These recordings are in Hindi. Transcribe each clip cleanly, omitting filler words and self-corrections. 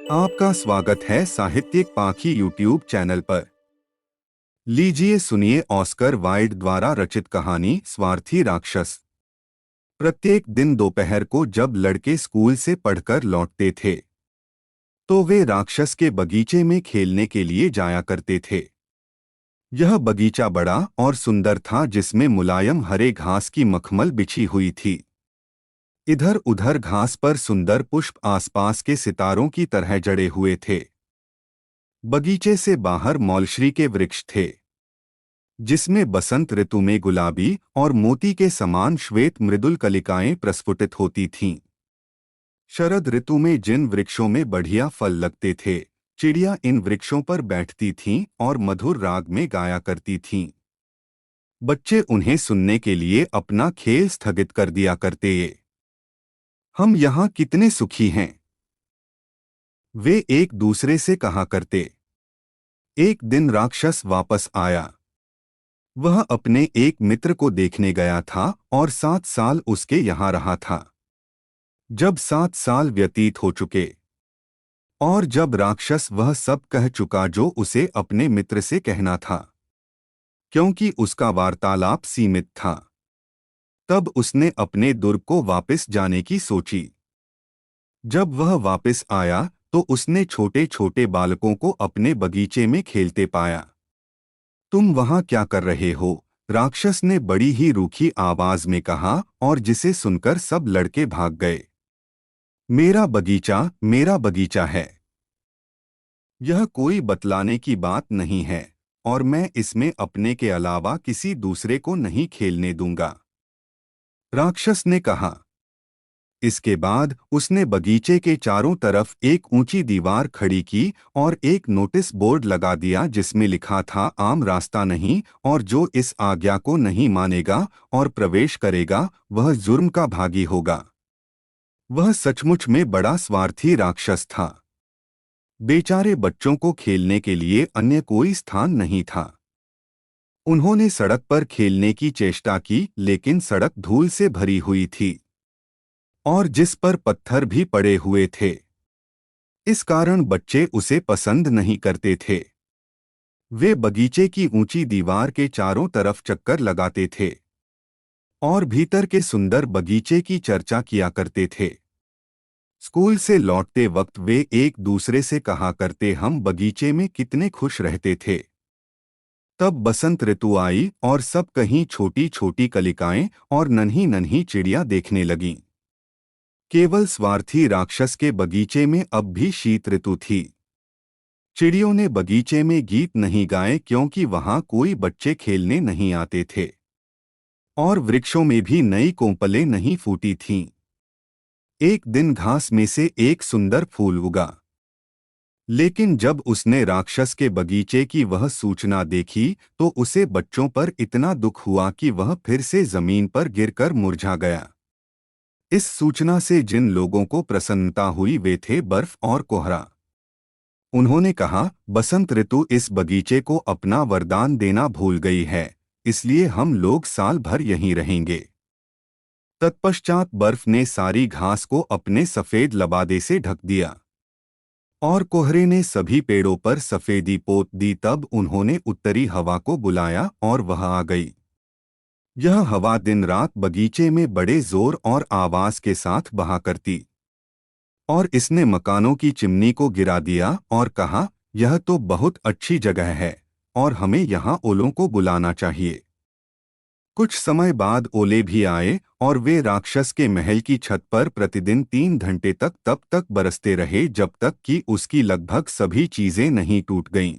आपका स्वागत है साहित्यिक पाखी यूट्यूब चैनल पर। लीजिए सुनिए ऑस्कर वाइल्ड द्वारा रचित कहानी स्वार्थी राक्षस। प्रत्येक दिन दोपहर को जब लड़के स्कूल से पढ़कर लौटते थे तो वे राक्षस के बगीचे में खेलने के लिए जाया करते थे। यह बगीचा बड़ा और सुंदर था जिसमें मुलायम हरे घास की मखमल बिछी हुई थी। इधर उधर घास पर सुंदर पुष्प आसपास के सितारों की तरह जड़े हुए थे। बगीचे से बाहर मौलश्री के वृक्ष थे जिसमें बसंत ऋतु में गुलाबी और मोती के समान श्वेत मृदुल कलिकाएं प्रस्फुटित होती थीं। शरद ऋतु में जिन वृक्षों में बढ़िया फल लगते थे, चिड़िया इन वृक्षों पर बैठती थीं और मधुर राग में गाया करती थीं। बच्चे उन्हें सुनने के लिए अपना खेल स्थगित कर दिया करते। हम यहाँ कितने सुखी हैं, वे एक दूसरे से कहा करते। एक दिन राक्षस वापस आया। वह अपने एक मित्र को देखने गया था और 7 साल उसके यहाँ रहा था। जब 7 साल व्यतीत हो चुके और जब राक्षस वह सब कह चुका जो उसे अपने मित्र से कहना था, क्योंकि उसका वार्तालाप सीमित था, तब उसने अपने दुर्ग को वापस जाने की सोची। जब वह वापस आया तो उसने छोटे छोटे बालकों को अपने बगीचे में खेलते पाया। तुम वहां क्या कर रहे हो? राक्षस ने बड़ी ही रूखी आवाज में कहा और जिसे सुनकर सब लड़के भाग गए। मेरा बगीचा है। यह कोई बतलाने की बात नहीं है और मैं इसमें अपने के अलावा किसी दूसरे को नहीं खेलने दूंगा, राक्षस ने कहा। इसके बाद उसने बगीचे के चारों तरफ एक ऊंची दीवार खड़ी की और एक नोटिस बोर्ड लगा दिया जिसमें लिखा था, आम रास्ता नहीं, और जो इस आज्ञा को नहीं मानेगा और प्रवेश करेगा वह जुर्म का भागी होगा। वह सचमुच में बड़ा स्वार्थी राक्षस था। बेचारे बच्चों को खेलने के लिए अन्य कोई स्थान नहीं था। उन्होंने सड़क पर खेलने की चेष्टा की लेकिन सड़क धूल से भरी हुई थी और जिस पर पत्थर भी पड़े हुए थे। इस कारण बच्चे उसे पसंद नहीं करते थे। वे बगीचे की ऊंची दीवार के चारों तरफ चक्कर लगाते थे और भीतर के सुंदर बगीचे की चर्चा किया करते थे। स्कूल से लौटते वक्त वे एक दूसरे से कहा करते, हम बगीचे में कितने खुश रहते थे। तब बसंत ऋतु आई और सब कहीं छोटी छोटी कलिकाएं और नन्ही नन्ही चिड़िया देखने लगीं। केवल स्वार्थी राक्षस के बगीचे में अब भी शीत ऋतु थी। चिड़ियों ने बगीचे में गीत नहीं गाए क्योंकि वहां कोई बच्चे खेलने नहीं आते थे और वृक्षों में भी नई कोंपलें नहीं फूटी थीं। एक दिन घास में से एक सुंदर फूल उगा, लेकिन जब उसने राक्षस के बगीचे की वह सूचना देखी तो उसे बच्चों पर इतना दुख हुआ कि वह फिर से जमीन पर गिरकर मुरझा गया। इस सूचना से जिन लोगों को प्रसन्नता हुई वे थे बर्फ और कोहरा। उन्होंने कहा, बसंत ऋतु इस बगीचे को अपना वरदान देना भूल गई है, इसलिए हम लोग साल भर यहीं रहेंगे। तत्पश्चात बर्फ ने सारी घास को अपने सफेद लबादे से ढक दिया और कोहरे ने सभी पेड़ों पर सफेदी पोत दी। तब उन्होंने उत्तरी हवा को बुलाया और वह आ गई। यह हवा दिन रात बगीचे में बड़े जोर और आवाज के साथ बहा करती और इसने मकानों की चिमनी को गिरा दिया और कहा, यह तो बहुत अच्छी जगह है और हमें यहाँ ओलों को बुलाना चाहिए। कुछ समय बाद ओले भी आए और वे राक्षस के महल की छत पर प्रतिदिन 3 घंटे तक तब तक बरसते रहे जब तक कि उसकी लगभग सभी चीजें नहीं टूट गईं।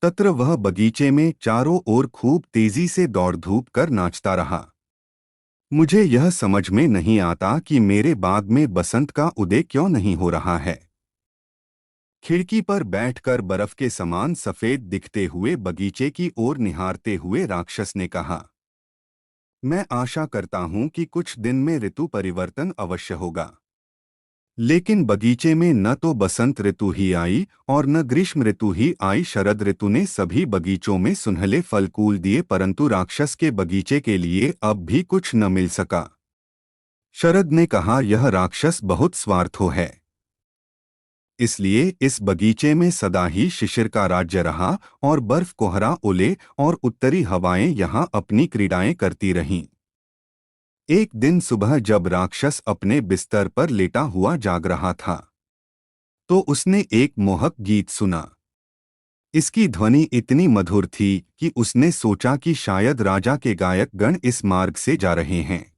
तत्र वह बगीचे में चारों ओर खूब तेजी से दौड़ धूप कर नाचता रहा। मुझे यह समझ में नहीं आता कि मेरे बाग में बसंत का उदय क्यों नहीं हो रहा है। खिड़की पर बैठकर बर्फ के समान सफेद दिखते हुए बगीचे की ओर निहारते हुए राक्षस ने कहा, मैं आशा करता हूं कि कुछ दिन में ऋतु परिवर्तन अवश्य होगा। लेकिन बगीचे में न तो बसंत ऋतु ही आई और न ग्रीष्म ऋतु ही आई। शरद ऋतु ने सभी बगीचों में सुनहले फल कूल दिए परंतु राक्षस के बगीचे के लिए अब भी कुछ न मिल सका। शरद ने कहा, यह राक्षस बहुत स्वार्थो है। इसलिए इस बगीचे में सदा ही शिशिर का राज्य रहा और बर्फ, कोहरा, ओले और उत्तरी हवाएं यहाँ अपनी क्रीड़ाएं करती रहीं। एक दिन सुबह जब राक्षस अपने बिस्तर पर लेटा हुआ जाग रहा था, तो उसने एक मोहक गीत सुना। इसकी ध्वनि इतनी मधुर थी कि उसने सोचा कि शायद राजा के गायक गण इस मार्ग से जा रहे हैं।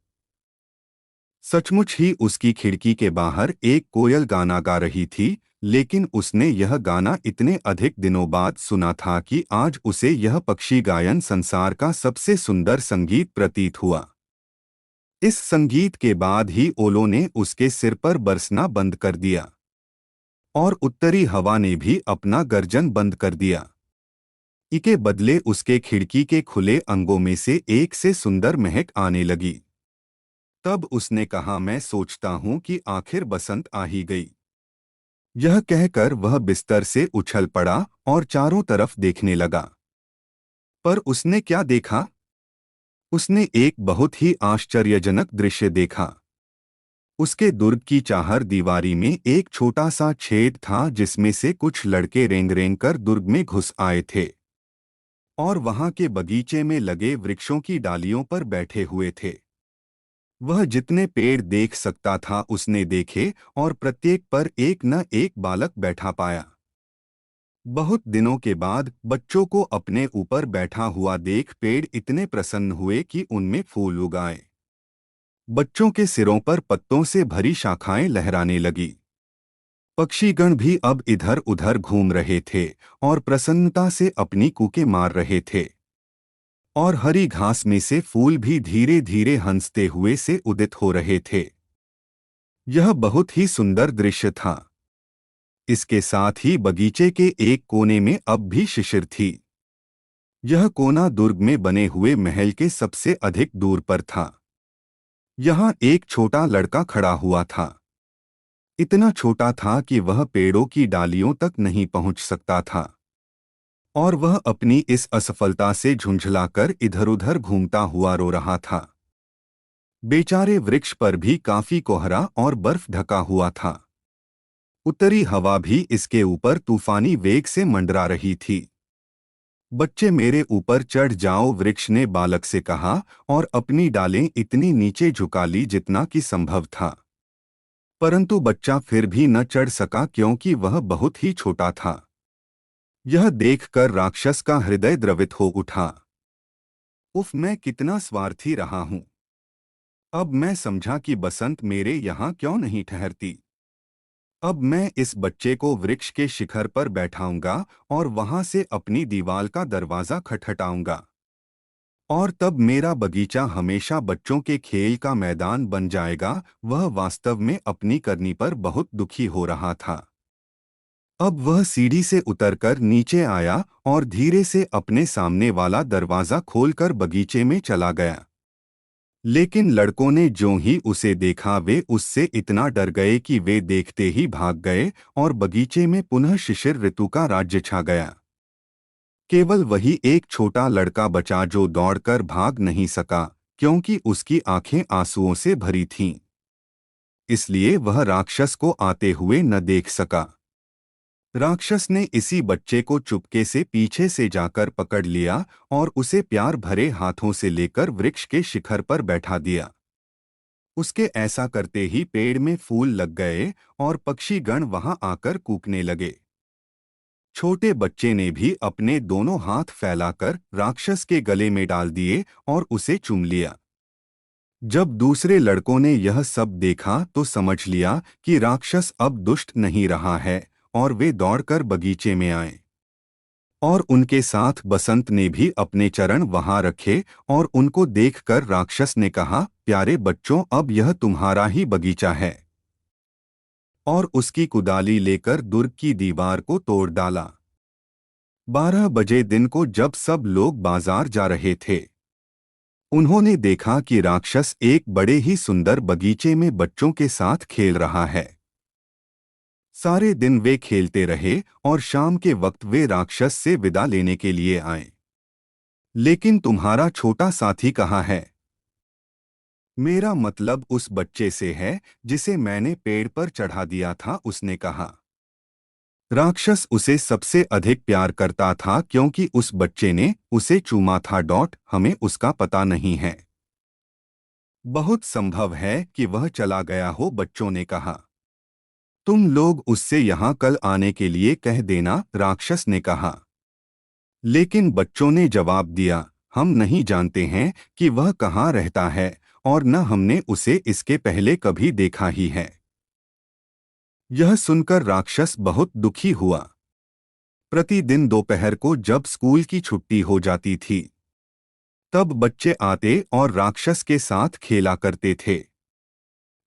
सचमुच ही उसकी खिड़की के बाहर एक कोयल गाना गा रही थी, लेकिन उसने यह गाना इतने अधिक दिनों बाद सुना था कि आज उसे यह पक्षी गायन संसार का सबसे सुंदर संगीत प्रतीत हुआ। इस संगीत के बाद ही ओलों ने उसके सिर पर बरसना बंद कर दिया और उत्तरी हवा ने भी अपना गर्जन बंद कर दिया। इसके बदले उसके खिड़की के खुले अंगों में से एक से सुंदर महक आने लगी। तब उसने कहा, मैं सोचता हूं कि आखिर बसंत आ ही गई। यह कहकर वह बिस्तर से उछल पड़ा और चारों तरफ देखने लगा। पर उसने क्या देखा? उसने एक बहुत ही आश्चर्यजनक दृश्य देखा। उसके दुर्ग की चाहर दीवारी में एक छोटा सा छेद था जिसमें से कुछ लड़के रेंग रेंग कर दुर्ग में घुस आए थे और वहां के बगीचे में लगे वृक्षों की डालियों पर बैठे हुए थे। वह जितने पेड़ देख सकता था उसने देखे और प्रत्येक पर एक न एक बालक बैठा पाया। बहुत दिनों के बाद बच्चों को अपने ऊपर बैठा हुआ देख पेड़ इतने प्रसन्न हुए कि उनमें फूल उगाए। बच्चों के सिरों पर पत्तों से भरी शाखाएं लहराने लगी। पक्षीगण भी अब इधर उधर घूम रहे थे और प्रसन्नता से अपनी कूकें मार रहे थे और हरी घास में से फूल भी धीरे धीरे हंसते हुए से उदित हो रहे थे। यह बहुत ही सुंदर दृश्य था। इसके साथ ही बगीचे के एक कोने में अब भी शिशिर थी। यह कोना दुर्ग में बने हुए महल के सबसे अधिक दूर पर था। यहाँ एक छोटा लड़का खड़ा हुआ था। इतना छोटा था कि वह पेड़ों की डालियों तक नहीं पहुंच सकता था और वह अपनी इस असफलता से झुंझलाकर इधर-उधर घूमता हुआ रो रहा था। बेचारे वृक्ष पर भी काफी कोहरा और बर्फ ढका हुआ था। उत्तरी हवा भी इसके ऊपर तूफानी वेग से मंडरा रही थी। बच्चे मेरे ऊपर चढ़ जाओ, वृक्ष ने बालक से कहा और अपनी डालें इतनी नीचे झुका ली जितना कि संभव था। परंतु बच्चा फिर भी न चढ़ सका क्योंकि वह बहुत ही छोटा था। यह देखकर राक्षस का हृदय द्रवित हो उठा। उफ, मैं कितना स्वार्थी रहा हूं। अब मैं समझा कि बसंत मेरे यहाँ क्यों नहीं ठहरती। अब मैं इस बच्चे को वृक्ष के शिखर पर बैठाऊंगा और वहां से अपनी दीवार का दरवाजा खटखटाऊंगा और तब मेरा बगीचा हमेशा बच्चों के खेल का मैदान बन जाएगा। वह वास्तव में अपनी करनी पर बहुत दुखी हो रहा था। अब वह सीढ़ी से उतरकर नीचे आया और धीरे से अपने सामने वाला दरवाजा खोलकर बगीचे में चला गया। लेकिन लड़कों ने जो ही उसे देखा वे उससे इतना डर गए कि वे देखते ही भाग गए और बगीचे में पुनः शिशिर ऋतु का राज्य छा गया। केवल वही एक छोटा लड़का बचा जो दौड़कर भाग नहीं सका क्योंकि उसकी आंखें आंसुओं से भरी थीं। इसलिए वह राक्षस को आते हुए न देख सका। राक्षस ने इसी बच्चे को चुपके से पीछे से जाकर पकड़ लिया और उसे प्यार भरे हाथों से लेकर वृक्ष के शिखर पर बैठा दिया। उसके ऐसा करते ही पेड़ में फूल लग गए और पक्षीगण वहां आकर कूकने लगे। छोटे बच्चे ने भी अपने दोनों हाथ फैलाकर राक्षस के गले में डाल दिए और उसे चूम लिया। जब दूसरे लड़कों ने यह सब देखा तो समझ लिया कि राक्षस अब दुष्ट नहीं रहा है और वे दौड़कर बगीचे में आए और उनके साथ बसंत ने भी अपने चरण वहां रखे और उनको देखकर राक्षस ने कहा, प्यारे बच्चों, अब यह तुम्हारा ही बगीचा है। और उसकी कुदाली लेकर दुर्ग की दीवार को तोड़ डाला। 12 बजे दिन को जब सब लोग बाजार जा रहे थे, उन्होंने देखा कि राक्षस एक बड़े ही सुंदर बगीचे में बच्चों के साथ खेल रहा है। सारे दिन वे खेलते रहे और शाम के वक्त वे राक्षस से विदा लेने के लिए आए। लेकिन तुम्हारा छोटा साथी कहाँ है? मेरा मतलब उस बच्चे से है जिसे मैंने पेड़ पर चढ़ा दिया था, उसने कहा। राक्षस उसे सबसे अधिक प्यार करता था क्योंकि उस बच्चे ने उसे चूमा था। हमें उसका पता नहीं है। बहुत संभव है कि वह चला गया हो, बच्चों ने कहा। तुम लोग उससे यहाँ कल आने के लिए कह देना, राक्षस ने कहा। लेकिन बच्चों ने जवाब दिया, हम नहीं जानते हैं कि वह कहाँ रहता है और न हमने उसे इसके पहले कभी देखा ही है। यह सुनकर राक्षस बहुत दुखी हुआ। प्रतिदिन दोपहर को जब स्कूल की छुट्टी हो जाती थी, तब बच्चे आते और राक्षस के साथ खेला करते थे।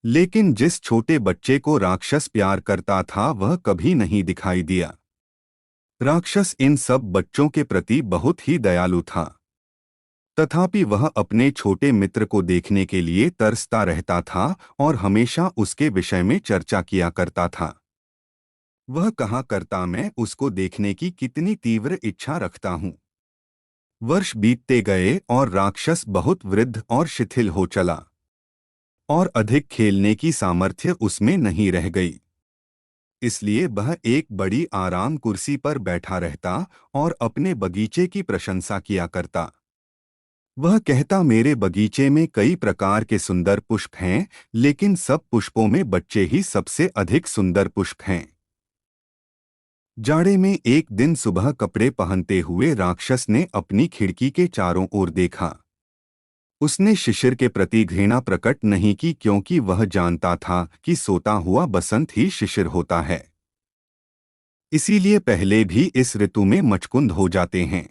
लेकिन जिस छोटे बच्चे को राक्षस प्यार करता था वह कभी नहीं दिखाई दिया। राक्षस इन सब बच्चों के प्रति बहुत ही दयालु था। तथापि वह अपने छोटे मित्र को देखने के लिए तरसता रहता था और हमेशा उसके विषय में चर्चा किया करता था। वह कहा करता, मैं उसको देखने की कितनी तीव्र इच्छा रखता हूँ। वर्ष बीतते गए और राक्षस बहुत वृद्ध और शिथिल हो चला और अधिक खेलने की सामर्थ्य उसमें नहीं रह गई। इसलिए वह एक बड़ी आराम कुर्सी पर बैठा रहता और अपने बगीचे की प्रशंसा किया करता। वह कहता, मेरे बगीचे में कई प्रकार के सुंदर पुष्प हैं, लेकिन सब पुष्पों में बच्चे ही सबसे अधिक सुंदर पुष्प हैं। जाड़े में एक दिन सुबह कपड़े पहनते हुए राक्षस ने अपनी खिड़की के चारों ओर देखा। उसने शिशिर के प्रति घृणा प्रकट नहीं की क्योंकि वह जानता था कि सोता हुआ बसंत ही शिशिर होता है। इसीलिए पहले भी इस ऋतु में मचकुंद हो जाते हैं।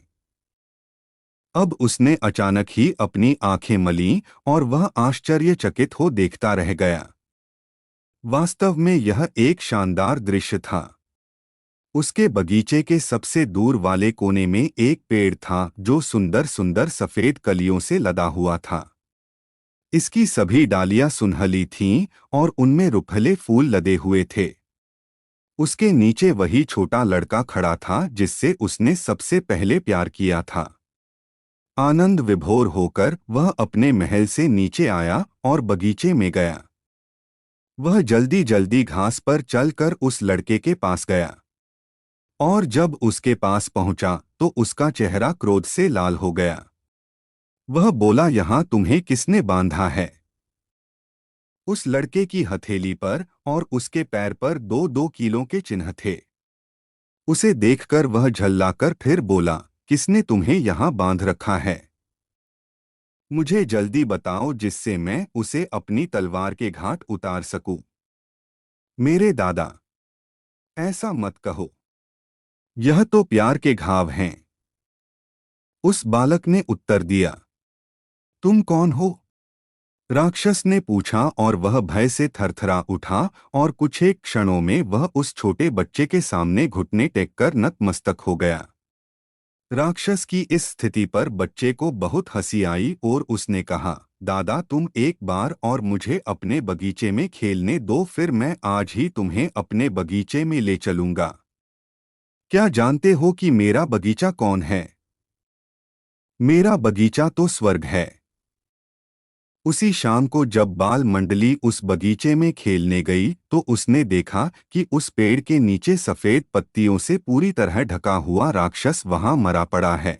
अब उसने अचानक ही अपनी आंखें मलीं और वह आश्चर्यचकित हो देखता रह गया। वास्तव में यह एक शानदार दृश्य था। उसके बगीचे के सबसे दूर वाले कोने में एक पेड़ था जो सुंदर सुंदर सफेद कलियों से लदा हुआ था। इसकी सभी डालियां सुनहली थीं और उनमें रुखले फूल लदे हुए थे। उसके नीचे वही छोटा लड़का खड़ा था जिससे उसने सबसे पहले प्यार किया था। आनंद विभोर होकर वह अपने महल से नीचे आया और बगीचे में गया। वह जल्दी जल्दी घास पर चलकर उस लड़के के पास गया और जब उसके पास पहुंचा तो उसका चेहरा क्रोध से लाल हो गया। वह बोला, यहाँ तुम्हें किसने बांधा है? उस लड़के की हथेली पर और उसके पैर पर 2-2 कीलों के चिन्ह थे। उसे देखकर वह झल्लाकर फिर बोला, किसने तुम्हें यहाँ बांध रखा है? मुझे जल्दी बताओ जिससे मैं उसे अपनी तलवार के घाट उतार सकूं। मेरे दादा, ऐसा मत कहो। यह तो प्यार के घाव हैं। उस बालक ने उत्तर दिया। तुम कौन हो? राक्षस ने पूछा और वह भय से थरथरा उठा और कुछ एक क्षणों में वह उस छोटे बच्चे के सामने घुटने टेककर नतमस्तक हो गया। राक्षस की इस स्थिति पर बच्चे को बहुत हंसी आई और उसने कहा, दादा तुम एक बार और मुझे अपने बगीचे में खेलने दो, फिर मैं आज ही तुम्हें अपने बगीचे में ले चलूंगा। क्या जानते हो कि मेरा बगीचा कौन है? मेरा बगीचा तो स्वर्ग है। उसी शाम को जब बाल मंडली उस बगीचे में खेलने गई तो उसने देखा कि उस पेड़ के नीचे सफेद पत्तियों से पूरी तरह ढका हुआ राक्षस वहां मरा पड़ा है।